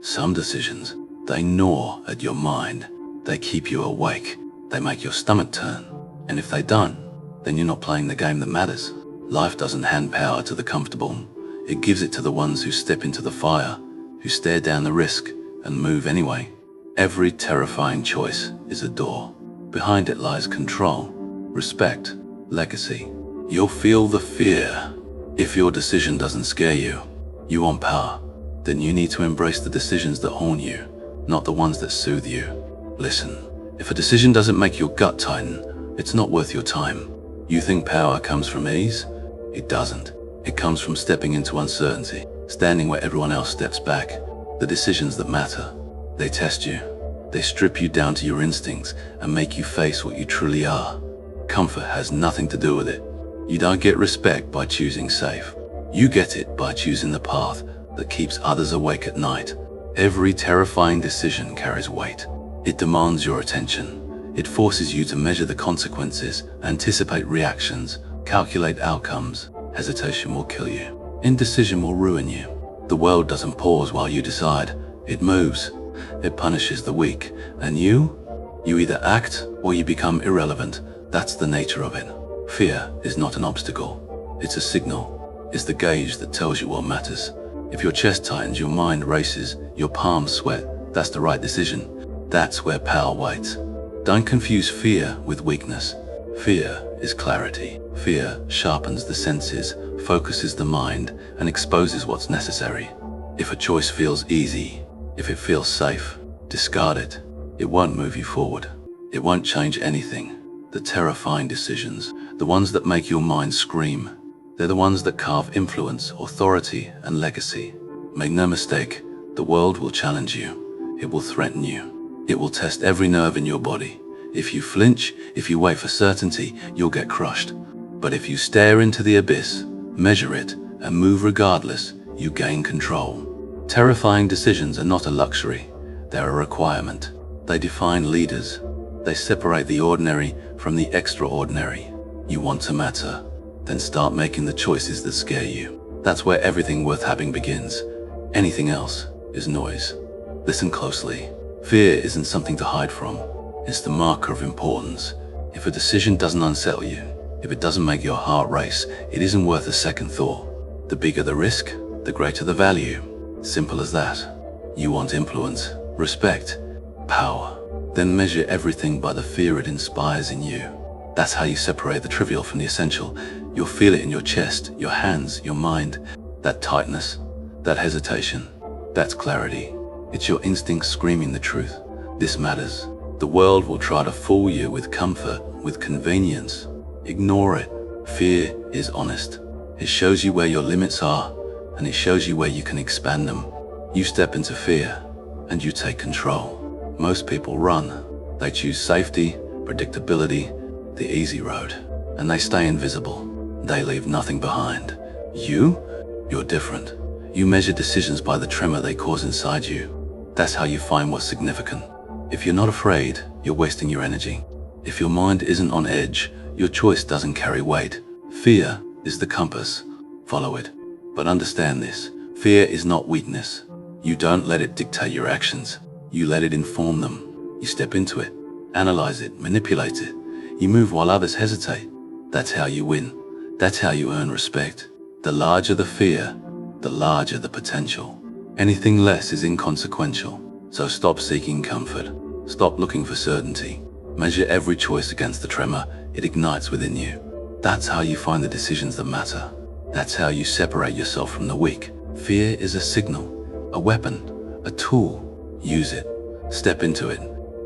Some decisions, they gnaw at your mind. They keep you awake. They make your stomach turn. And if they don't, then you're not playing the game that matters. Life doesn't hand power to the comfortable. It gives it to the ones who step into the fire, who stare down the risk and move anyway. Every terrifying choice is a door. Behind it lies control, respect, legacy. You'll feel the fear. If your decision doesn't scare you, you want power, then you need to embrace the decisions that haunt you, not the ones that soothe you. Listen, if a decision doesn't make your gut tighten, it's not worth your time. You think power comes from ease? It doesn't. It comes from stepping into uncertainty, standing where everyone else steps back. The decisions that matter, they test you. They strip you down to your instincts and make you face what you truly are. Comfort has nothing to do with it. You don't get respect by choosing safe. You get it by choosing the path that keeps others awake at night. Every terrifying decision carries weight. It demands your attention. It forces you to measure the consequences, anticipate reactions, calculate outcomes. Hesitation will kill you. Indecision will ruin you. The world doesn't pause while you decide. It moves. It punishes the weak. And you either act or you become irrelevant. That's the nature of it. Fear is not an obstacle. It's a signal. It's the gauge that tells you what matters. If your chest tightens, your mind races, your palms sweat, that's the right decision. That's where power waits. Don't confuse fear with weakness. Fear is clarity. Fear sharpens the senses, focuses the mind, and exposes what's necessary. If a choice feels easy, if it feels safe, discard it. It won't move you forward. It won't change anything. The terrifying decisions, the ones that make your mind scream, they're the ones that carve influence, authority, and legacy. Make no mistake, the world will challenge you. It will threaten you. It will test every nerve in your body. If you flinch, if you wait for certainty, you'll get crushed. But if you stare into the abyss, measure it, and move regardless, you gain control. Terrifying decisions are not a luxury. They're a requirement. They define leaders. They separate the ordinary from the extraordinary. You want to matter? Then start making the choices that scare you. That's where everything worth having begins. Anything else is noise. Listen closely. Fear isn't something to hide from. It's the marker of importance. If a decision doesn't unsettle you, if it doesn't make your heart race, it isn't worth a second thought. The bigger the risk, the greater the value. Simple as that. You want influence, respect, power. Then measure everything by the fear it inspires in you. That's how you separate the trivial from the essential. You'll feel it in your chest, your hands, your mind. That tightness, that hesitation, that's clarity. It's your instinct screaming the truth. This matters. The world will try to fool you with comfort, with convenience. Ignore it. Fear is honest. It shows you where your limits are, and it shows you where you can expand them. You step into fear, and you take control. Most people run. They choose safety, predictability, the easy road, and they stay invisible. They leave nothing behind. You're different. You measure decisions by the tremor they cause inside you. That's how you find what's significant. If you're not afraid, you're wasting your energy. If your mind isn't on edge, your choice doesn't carry weight. Fear is the compass. Follow it. But understand this, fear is not weakness. You don't let it dictate your actions. You let it inform them. You step into it, analyze it, manipulate it. You move while others hesitate. That's how you win. That's how you earn respect. The larger the fear, the larger the potential. Anything less is inconsequential. So stop seeking comfort. Stop looking for certainty. Measure every choice against the tremor it ignites within you. That's how you find the decisions that matter. That's how you separate yourself from the weak. Fear is a signal, a weapon, a tool. Use it. Step into it.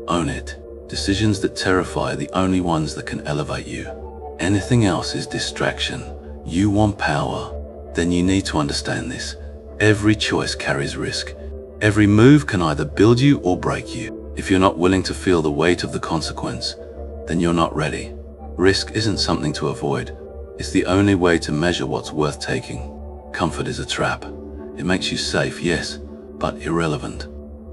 Own it. Decisions that terrify are the only ones that can elevate you. Anything else is distraction. You want power? Then you need to understand this. Every choice carries risk. Every move can either build you or break you. If you're not willing to feel the weight of the consequence, then you're not ready. Risk isn't something to avoid. It's the only way to measure what's worth taking. Comfort is a trap. It makes you safe, yes, but irrelevant.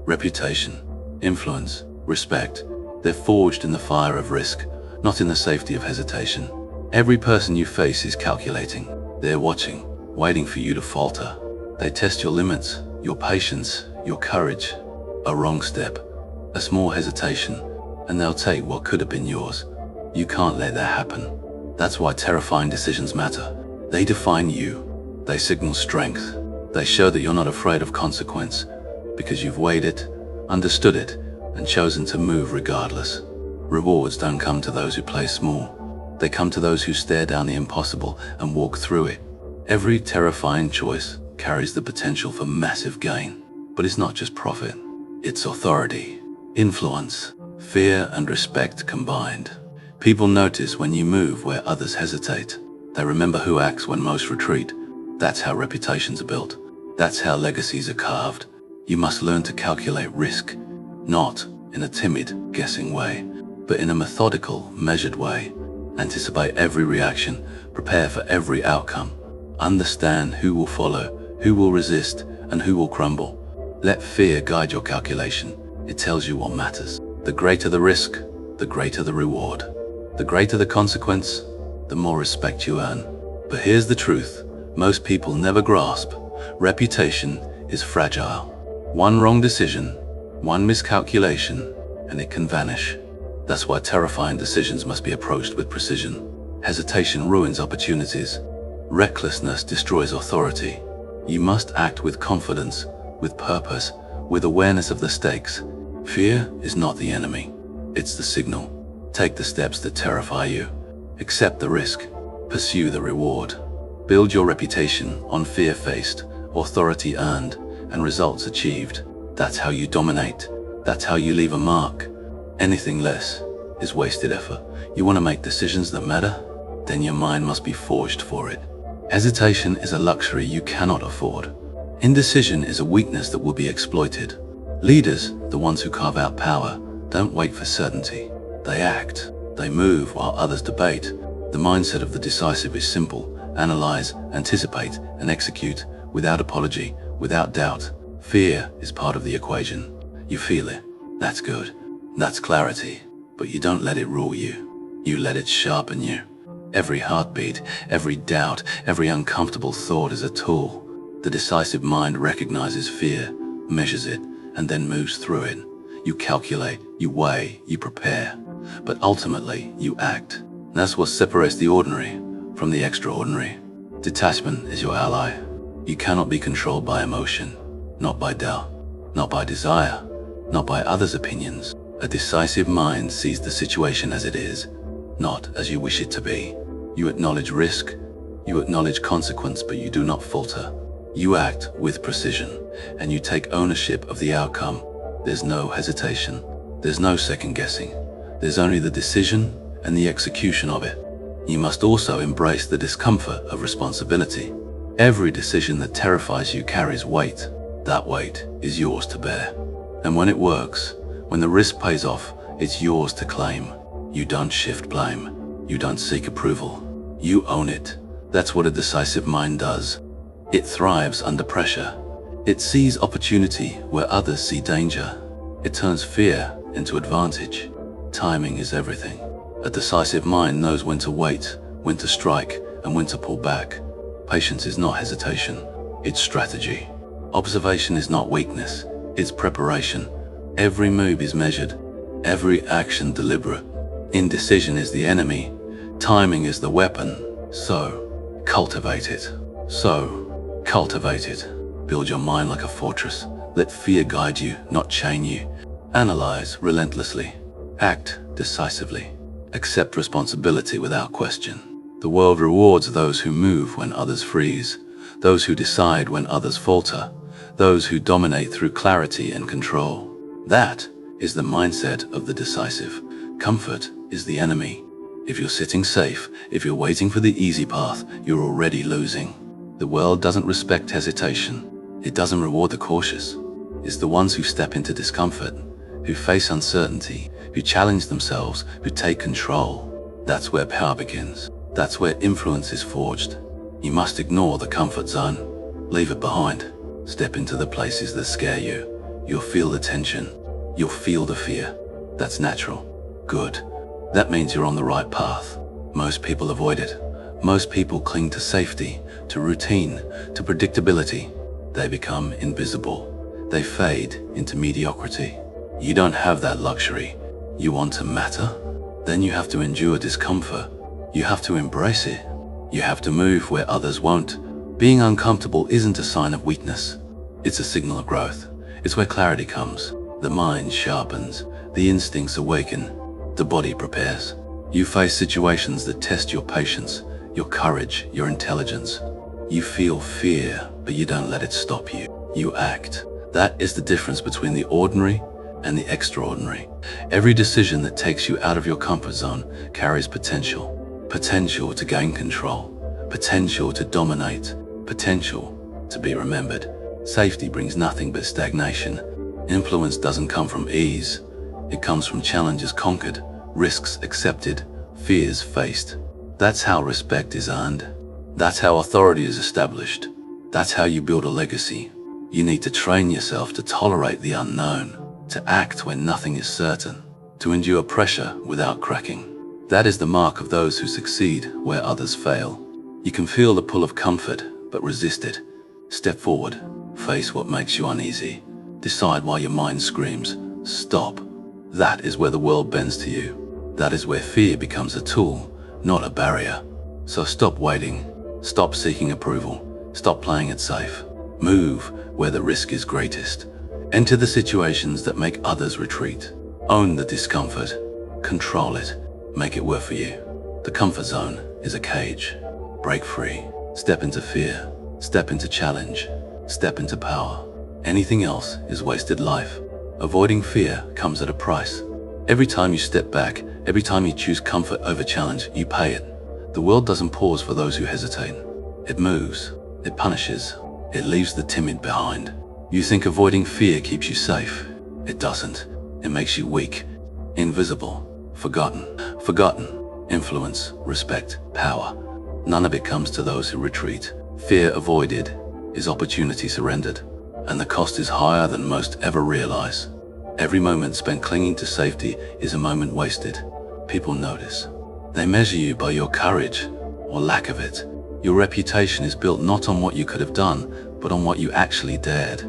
Reputation, influence, respect, they're forged in the fire of risk, not in the safety of hesitation. Every person you face is calculating. They're watching, waiting for you to falter. They test your limits, your patience, your courage, a wrong step, a small hesitation, and they'll take what could have been yours. You can't let that happen. That's why terrifying decisions matter. They define you. They signal strength. They show that you're not afraid of consequence, because you've weighed it, understood it, and chosen to move regardless. Rewards don't come to those who play small. They come to those who stare down the impossible and walk through it. Every terrifying choice carries the potential for massive gain. But it's not just profit. It's authority, influence, fear, and respect combined. People notice when you move where others hesitate. They remember who acts when most retreat. That's how reputations are built. That's how legacies are carved. You must learn to calculate risk, not in a timid, guessing way, but in a methodical, measured way. Anticipate every reaction, prepare for every outcome. Understand who will follow, who will resist, and who will crumble. Let fear guide your calculation. It tells you what matters. The greater the risk, the greater the reward. The greater the consequence, the more respect you earn. But here's the truth. Most people never grasp. Reputation is fragile. One wrong decision, one miscalculation, and it can vanish. That's why terrifying decisions must be approached with precision. Hesitation ruins opportunities. Recklessness destroys authority. You must act with confidence, with purpose, with awareness of the stakes. Fear is not the enemy. It's the signal. Take the steps that terrify you. Accept the risk. Pursue the reward. Build your reputation on fear faced, authority earned, and results achieved. That's how you dominate. That's how you leave a mark. Anything less is wasted effort. You want to make decisions that matter? Then your mind must be forged for it. Hesitation is a luxury you cannot afford. Indecision is a weakness that will be exploited. Leaders, the ones who carve out power, don't wait for certainty. They act. They move while others debate. The mindset of the decisive is simple. Analyze, anticipate, and execute without apology, without doubt. Fear is part of the equation. You feel it. That's good. That's clarity. But you don't let it rule you. You let it sharpen you. Every heartbeat, every doubt, every uncomfortable thought is a tool. The decisive mind recognizes fear, measures it, and then moves through it. You calculate, you weigh, you prepare. But ultimately, you act. That's what separates the ordinary from the extraordinary. Detachment is your ally. You cannot be controlled by emotion, not by doubt, not by desire, not by others' opinions. A decisive mind sees the situation as it is, not as you wish it to be. You acknowledge risk, you acknowledge consequence, but you do not falter. You act with precision, and you take ownership of the outcome. There's no hesitation. There's no second guessing. There's only the decision and the execution of it. You must also embrace the discomfort of responsibility. Every decision that terrifies you carries weight. That weight is yours to bear. And when it works, when the risk pays off, it's yours to claim. You don't shift blame. You don't seek approval. You own it. That's what a decisive mind does. It thrives under pressure. It sees opportunity where others see danger. It turns fear into advantage. Timing is everything. A decisive mind knows when to wait, when to strike, and when to pull back. Patience is not hesitation. It's strategy. Observation is not weakness. It's preparation. Every move is measured. Every action deliberate. Indecision is the enemy. Timing is the weapon. So, cultivate it. Build your mind like a fortress. Let fear guide you, not chain you. Analyze relentlessly. Act decisively. Accept responsibility without question. The world rewards those who move when others freeze, those who decide when others falter, those who dominate through clarity and control. That is the mindset of the decisive. Comfort is the enemy. If you're sitting safe, if you're waiting for the easy path, you're already losing. The world doesn't respect hesitation. It doesn't reward the cautious. It's the ones who step into discomfort, who face uncertainty, who challenge themselves, who take control. That's where power begins. That's where influence is forged. You must ignore the comfort zone. Leave it behind. Step into the places that scare you. You'll feel the tension. You'll feel the fear. That's natural. Good. That means you're on the right path. Most people avoid it. Most people cling to safety, to routine, to predictability. They become invisible. they fade into mediocrity. You don't have that luxury. You want to matter? Then you have to endure discomfort. You have to embrace it. You have to move where others won't. Being uncomfortable isn't a sign of weakness. It's a signal of growth. It's where clarity comes. The mind sharpens. The instincts awaken. The body prepares. You face situations that test your patience, your courage, your intelligence. You feel fear, but you don't let it stop you. You act. That is the difference between the ordinary and the extraordinary. Every decision that takes you out of your comfort zone carries potential. Potential to gain control. Potential to dominate. Potential to be remembered. Safety brings nothing but stagnation. Influence doesn't come from ease. It comes from challenges conquered, risks accepted, fears faced. That's how respect is earned. That's how authority is established. That's how you build a legacy. You need to train yourself to tolerate the unknown, to act when nothing is certain, to endure pressure without cracking. That is the mark of those who succeed where others fail. You can feel the pull of comfort, but resist it. Step forward, face what makes you uneasy. Decide why your mind screams, stop. That is where the world bends to you. That is where fear becomes a tool, not a barrier. So stop waiting. Stop seeking approval. Stop playing it safe. Move where the risk is greatest. Enter the situations that make others retreat. Own the discomfort. Control it. Make it work for you. The comfort zone is a cage. Break free. Step into fear. Step into challenge. Step into power. Anything else is wasted life. Avoiding fear comes at a price. Every time you step back, every time you choose comfort over challenge, you pay it. The world doesn't pause for those who hesitate. It moves. It punishes. It leaves the timid behind. You think avoiding fear keeps you safe. It doesn't. It makes you weak, invisible, forgotten. Forgotten. Influence, respect, power. None of it comes to those who retreat. Fear avoided is opportunity surrendered, and the cost is higher than most ever realize. Every moment spent clinging to safety is a moment wasted. People notice. They measure you by your courage or lack of it. Your reputation is built not on what you could have done, but on what you actually dared.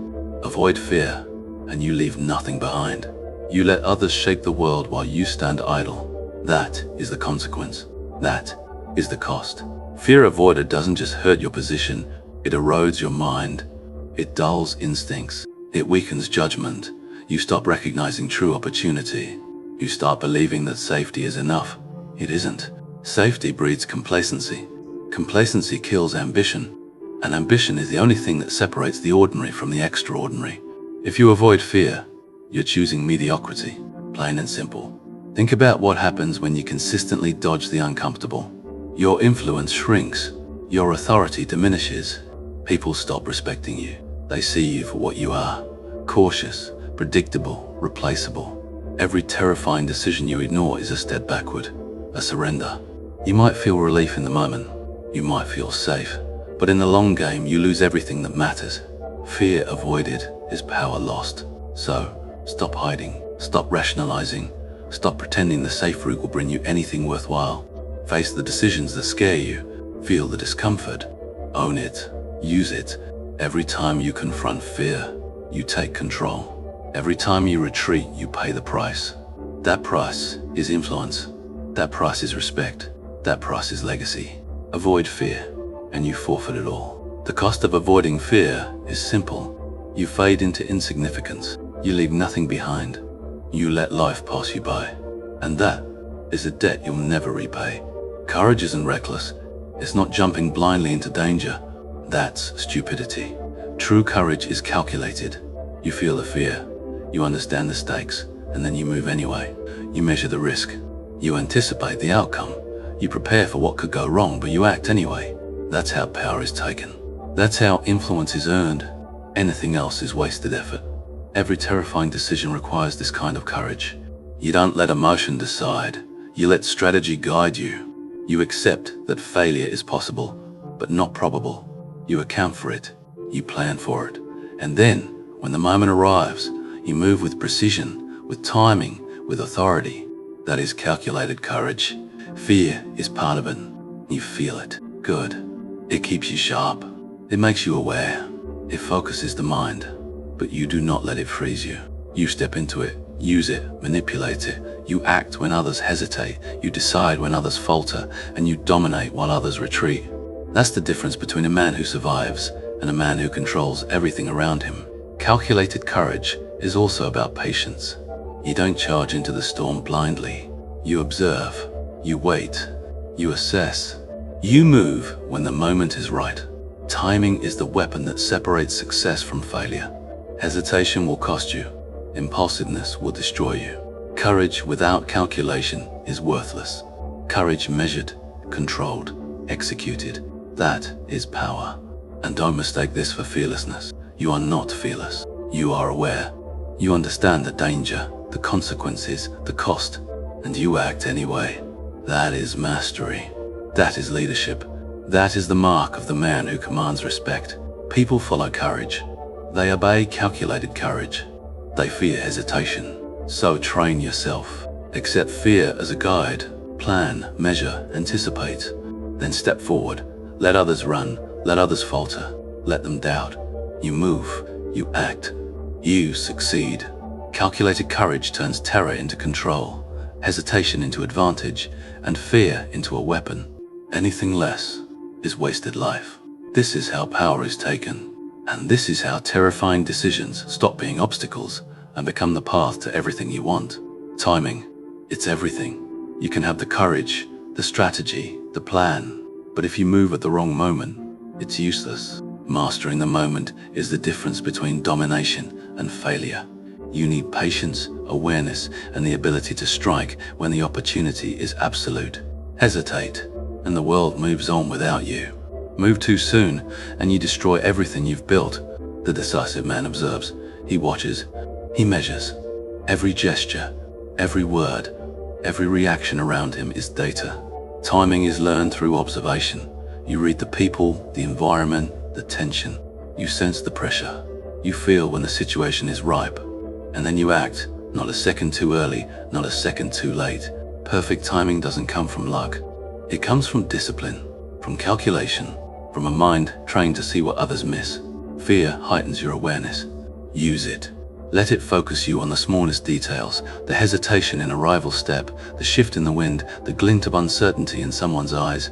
Avoid fear, and you leave nothing behind. You let others shape the world while you stand idle. That is the consequence. That is the cost. Fear avoided doesn't just hurt your position, it erodes your mind. It dulls instincts. It weakens judgment. You stop recognizing true opportunity. You start believing that safety is enough. It isn't. Safety breeds complacency. Complacency kills ambition. And ambition is the only thing that separates the ordinary from the extraordinary. If you avoid fear, you're choosing mediocrity, plain and simple. Think about what happens when you consistently dodge the uncomfortable. Your influence shrinks. Your authority diminishes. People stop respecting you. They see you for what you are. Cautious, predictable, replaceable. Every terrifying decision you ignore is a step backward, a surrender. You might feel relief in the moment. You might feel safe. But in the long game, you lose everything that matters. Fear avoided is power lost. So, stop hiding. Stop rationalizing. Stop pretending the safe route will bring you anything worthwhile. Face the decisions that scare you. Feel the discomfort. Own it. Use it. Every time you confront fear, you take control. Every time you retreat, you pay the price. That price is influence. That price is respect. That price is legacy. Avoid fear, and you forfeit it all. The cost of avoiding fear is simple. You fade into insignificance. You leave nothing behind. You let life pass you by. And that is a debt you'll never repay. Courage isn't reckless. It's not jumping blindly into danger. That's stupidity. True courage is calculated. You feel the fear. You understand the stakes, and then you move anyway. You measure the risk. You anticipate the outcome. You prepare for what could go wrong, but you act anyway. That's how power is taken. That's how influence is earned. Anything else is wasted effort. Every terrifying decision requires this kind of courage. You don't let emotion decide. You let strategy guide you. You accept that failure is possible, but not probable. You account for it. You plan for it. And then, when the moment arrives, you move with precision, with timing, with authority. That is calculated courage. Fear is part of it. You feel it. Good. It keeps you sharp. It makes you aware. It focuses the mind. but you do not let it freeze you. You step into it, use it, manipulate it. You act when others hesitate, you decide when others falter, and you dominate while others retreat. That's the difference between a man who survives and a man who controls everything around him. Calculated courage is also about patience. You don't charge into the storm blindly. You observe, you wait, you assess. You move when the moment is right. Timing is the weapon that separates success from failure. Hesitation will cost you. Impulsiveness will destroy you. Courage without calculation is worthless. Courage measured, controlled, executed. That is power. And don't mistake this for fearlessness. You are not fearless. You are aware. You understand the danger, the consequences, the cost, and you act anyway. That is mastery. That is leadership. That is the mark of the man who commands respect. People follow courage. They obey calculated courage. They fear hesitation. So train yourself. Accept fear as a guide. Plan, measure, anticipate. Then step forward. Let others run. Let others falter. Let them doubt. You move. You act. You succeed. Calculated courage turns terror into control, hesitation into advantage, and fear into a weapon. Anything less is wasted life. This is how power is taken. And this is how terrifying decisions stop being obstacles and become the path to everything you want. Timing, it's everything. You can have the courage, the strategy, the plan, but if you move at the wrong moment, it's useless. Mastering the moment is the difference between domination and failure. You need patience, awareness, and the ability to strike when the opportunity is absolute. Hesitate, and the world moves on without you. Move too soon, and you destroy everything you've built. The decisive man observes, he watches, he measures. Every gesture, every word, every reaction around him is data. Timing is learned through observation. You read the people, the environment, the tension. You sense the pressure. You feel when the situation is ripe. And then you act, not a second too early, not a second too late. Perfect timing doesn't come from luck. It comes from discipline, from calculation, from a mind trained to see what others miss. Fear heightens your awareness. Use it. Let it focus you on the smallest details, the hesitation in a rival's step, the shift in the wind, the glint of uncertainty in someone's eyes.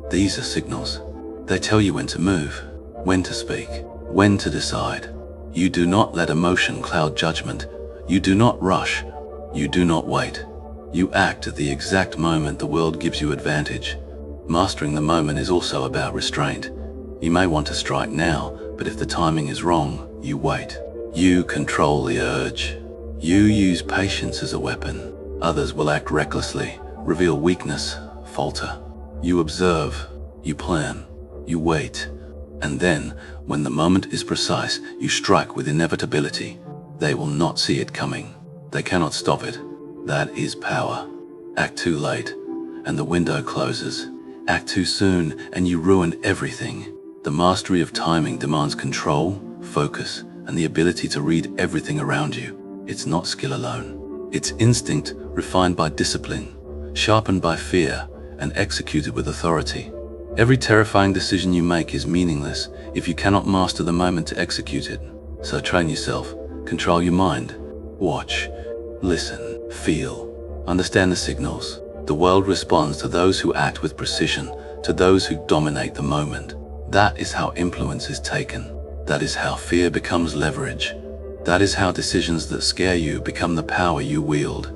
These are signals. They tell you when to move, when to speak, when to decide. You do not let emotion cloud judgment. You do not rush. You do not wait. You act at the exact moment the world gives you advantage. Mastering the moment is also about restraint. You may want to strike now, but if the timing is wrong, you wait. You control the urge. You use patience as a weapon. Others will act recklessly, reveal weakness, falter. You observe, you plan, you wait. And then, when the moment is precise, you strike with inevitability. They will not see it coming. They cannot stop it. That is power. Act too late, and the window closes. Act too soon, and you ruin everything. The mastery of timing demands control, focus, and the ability to read everything around you. It's not skill alone. It's instinct refined by discipline, sharpened by fear, and executed with authority. Every terrifying decision you make is meaningless if you cannot master the moment to execute it. So train yourself, control your mind, watch, listen, feel, understand the signals. The world responds to those who act with precision, to those who dominate the moment. That is how influence is taken. That is how fear becomes leverage. That is how decisions that scare you become the power you wield.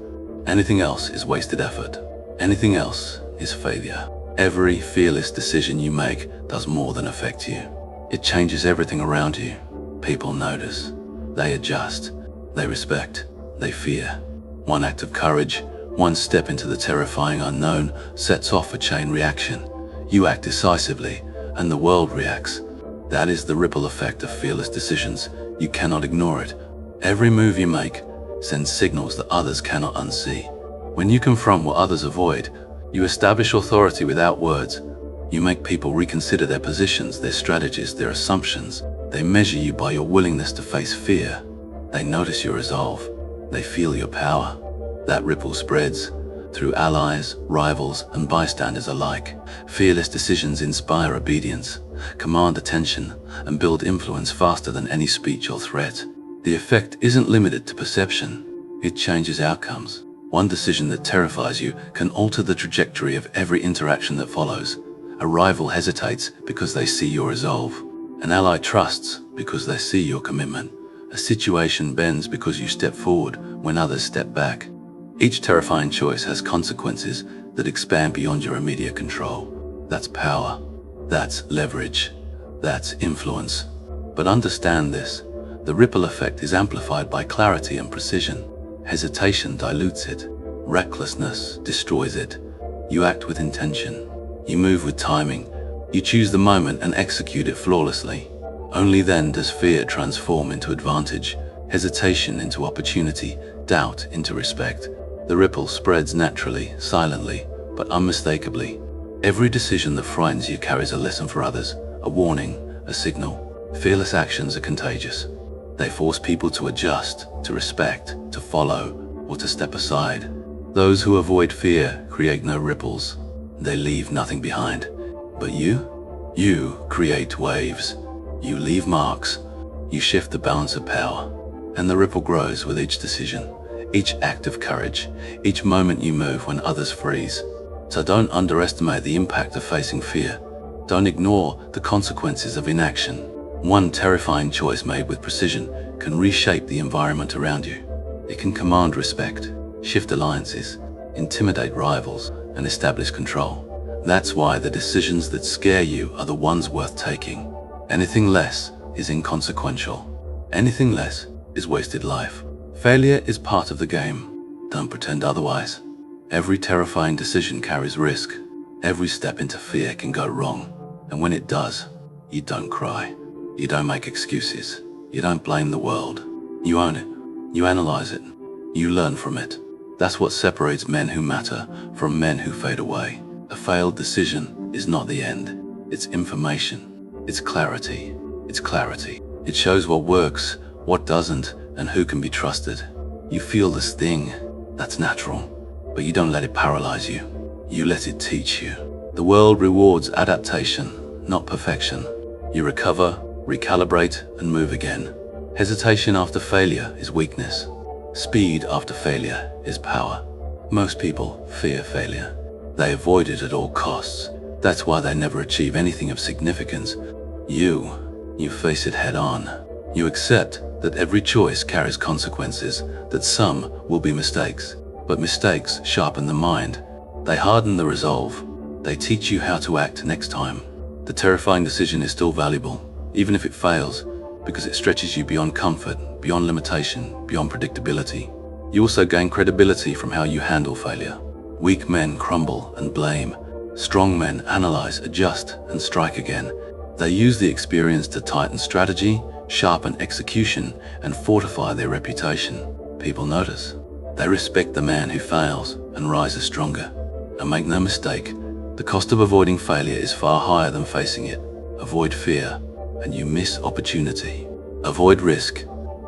Anything else is wasted effort. Anything else is failure. Every fearless decision you make does more than affect you. It changes everything around you. People notice. They adjust. They respect. They fear. One act of courage, one step into the terrifying unknown sets off a chain reaction. You act decisively, and the world reacts. That is the ripple effect of fearless decisions. You cannot ignore it. Every move you make sends signals that others cannot unsee. When you confront what others avoid, you establish authority without words. You make people reconsider their positions, their strategies, their assumptions. They measure you by your willingness to face fear. They notice your resolve. They feel your power. That ripple spreads through allies, rivals, and bystanders alike. Fearless decisions inspire obedience, command attention, and build influence faster than any speech or threat. The effect isn't limited to perception, it changes outcomes. One decision that terrifies you can alter the trajectory of every interaction that follows. A rival hesitates because they see your resolve. An ally trusts because they see your commitment. A situation bends because you step forward when others step back. Each terrifying choice has consequences that expand beyond your immediate control. That's power. That's leverage. That's influence. But understand this. The ripple effect is amplified by clarity and precision. Hesitation dilutes it. Recklessness destroys it. You act with intention. You move with timing. You choose the moment and execute it flawlessly. Only then does fear transform into advantage, hesitation into opportunity, doubt into respect. The ripple spreads naturally, silently, but unmistakably. Every decision that frightens you carries a lesson for others, a warning, a signal. Fearless actions are contagious. They force people to adjust, to respect, to follow, or to step aside. Those who avoid fear create no ripples. They leave nothing behind. But you create waves. You leave marks. You shift the balance of power. And the ripple grows with each decision, each act of courage, each moment you move when others freeze. So don't underestimate the impact of facing fear. Don't ignore the consequences of inaction. One terrifying choice made with precision can reshape the environment around you. It can command respect, shift alliances, intimidate rivals, and establish control. That's why the decisions that scare you are the ones worth taking. Anything less is inconsequential. Anything less is wasted life. Failure is part of the game. Don't pretend otherwise. Every terrifying decision carries risk. Every step into fear can go wrong. And when it does, you don't cry. You don't make excuses. You don't blame the world. You own it. You analyze it. You learn from it. That's what separates men who matter from men who fade away. A failed decision is not the end. It's information. It's clarity. It's clarity. It shows what works, what doesn't, and who can be trusted. You feel the sting. That's natural. But you don't let it paralyze you. You let it teach you. The world rewards adaptation, not perfection. You recover, recalibrate, and move again. Hesitation after failure is weakness. Speed after failure is power. Most people fear failure. They avoid it at all costs. That's why they never achieve anything of significance. You face it head on. You accept that every choice carries consequences, that some will be mistakes. But mistakes sharpen the mind. They harden the resolve. They teach you how to act next time. The terrifying decision is still valuable, even if it fails, because it stretches you beyond comfort, beyond limitation, beyond predictability. You also gain credibility from how you handle failure. Weak men crumble and blame. Strong men analyze, adjust, and strike again. They use the experience to tighten strategy, sharpen execution, and fortify their reputation. People notice. They respect the man who fails and rises stronger. And make no mistake, the cost of avoiding failure is far higher than facing it. Avoid fear, and you miss opportunity. Avoid risk,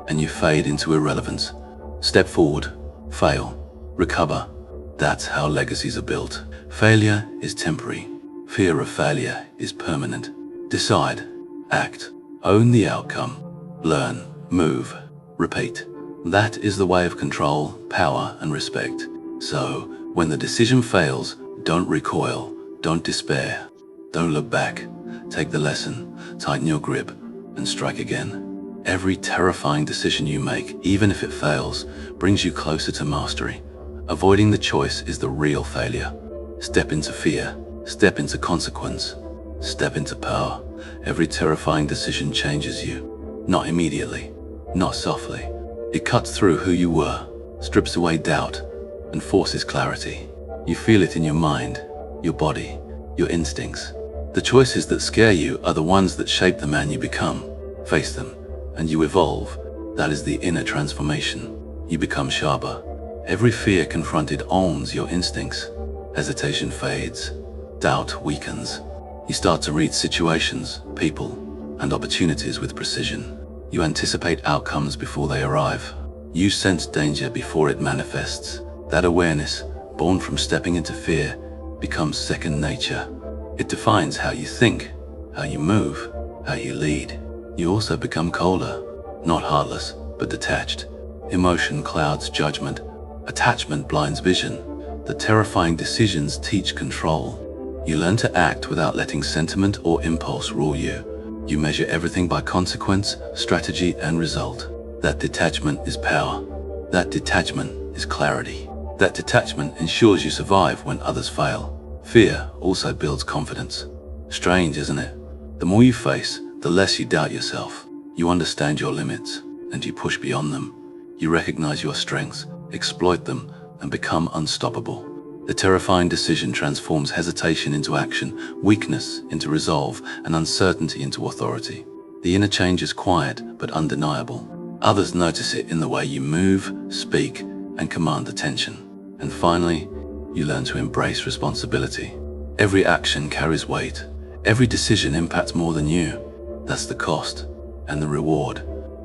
and you fade into irrelevance. Step forward, fail, recover. That's how legacies are built. Failure is temporary. Fear of failure is permanent. Decide, act, own the outcome, learn, move, repeat. That is the way of control, power, and respect. So, when the decision fails, don't recoil, don't despair, don't look back. Take the lesson, tighten your grip, and strike again. Every terrifying decision you make, even if it fails, brings you closer to mastery. Avoiding the choice is the real failure. Step into fear, step into consequence, step into power. Every terrifying decision changes you. Not immediately, not softly. It cuts through who you were, strips away doubt, and forces clarity. You feel it in your mind, your body, your instincts. The choices that scare you are the ones that shape the man you become. Face them, and you evolve. That is the inner transformation. You become sharper. Every fear confronted owns your instincts. Hesitation fades. Doubt weakens. You start to read situations, people, and opportunities with precision. You anticipate outcomes before they arrive. You sense danger before it manifests. That awareness, born from stepping into fear, becomes second nature. It defines how you think, how you move, how you lead. You also become colder, not heartless, but detached. Emotion clouds judgment. Attachment blinds vision. The terrifying decisions teach control. You learn to act without letting sentiment or impulse rule you. You measure everything by consequence, strategy, and result. That detachment is power. That detachment is clarity. That detachment ensures you survive when others fail. Fear also builds confidence. Strange, isn't it? The more you face, the less you doubt yourself. You understand your limits, and you push beyond them. You recognize your strengths, exploit them, and become unstoppable. The terrifying decision transforms hesitation into action, weakness into resolve, and uncertainty into authority. The inner change is quiet, but undeniable. Others notice it in the way you move, speak, and command attention. And finally, you learn to embrace responsibility. Every action carries weight. Every decision impacts more than you. That's the cost and the reward.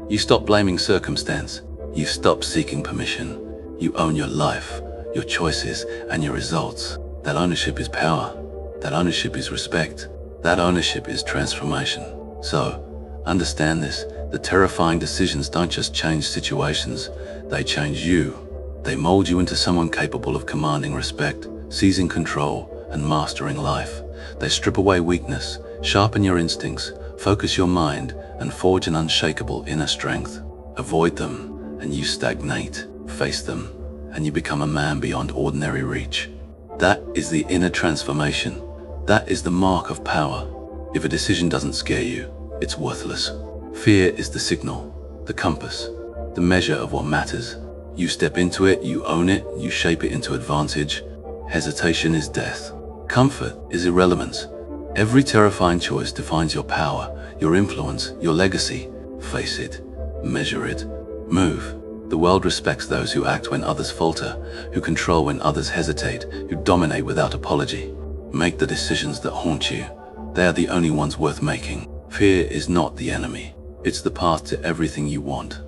You stop blaming circumstance. You stop seeking permission. You own your life, your choices, and your results. That ownership is power. That ownership is respect. That ownership is transformation. So, understand this. The terrifying decisions don't just change situations. They change you. They mold you into someone capable of commanding respect, seizing control, and mastering life. They strip away weakness, sharpen your instincts, focus your mind, and forge an unshakable inner strength. Avoid them, and you stagnate. Face them, and you become a man beyond ordinary reach. That is the inner transformation. That is the mark of power. If a decision doesn't scare you, it's worthless. Fear is the signal, the compass, the measure of what matters. You step into it, you own it, you shape it into advantage. Hesitation is death. Comfort is irrelevance. Every terrifying choice defines your power, your influence, your legacy. Face it, measure it, move. The world respects those who act when others falter, who control when others hesitate, who dominate without apology. Make the decisions that haunt you. They are the only ones worth making. Fear is not the enemy. It's the path to everything you want.